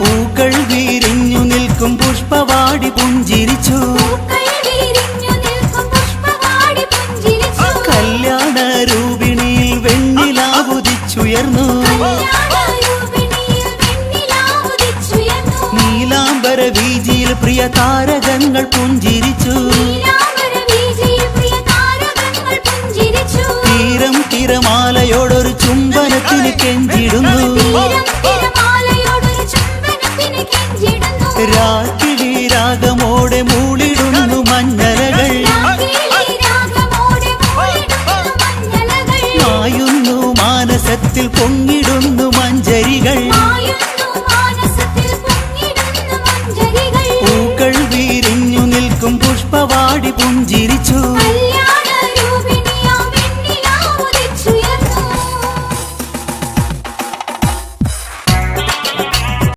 പൂക്കൾ വിരിഞ്ഞു നിൽക്കും പുഷ്പവാടി പുഞ്ചിരിച്ചു. കല്യാണ രൂപിണിയിൽ വെണ്ണിലാവുദിച്ചുയർന്നു. നീലാംബര വീജിയിൽ പ്രിയ താരകങ്ങൾ പുഞ്ചിരിച്ചു. തീരം തിരമാലയോടൊരു ചുംബനത്തിന് കെഞ്ചിടുന്നു. രാക്കിളി രാഗമോടെ മൂളിടുന്നു മഞ്ഞലകൾ. മായുന്നു മാനസത്തിൽ പൊങ്ങിടുന്നു മഞ്ചരികൾ. പൂക്കൾ വിരിഞ്ഞു നിൽക്കും പുഷ്പവാടി പുഞ്ചിരിച്ചു.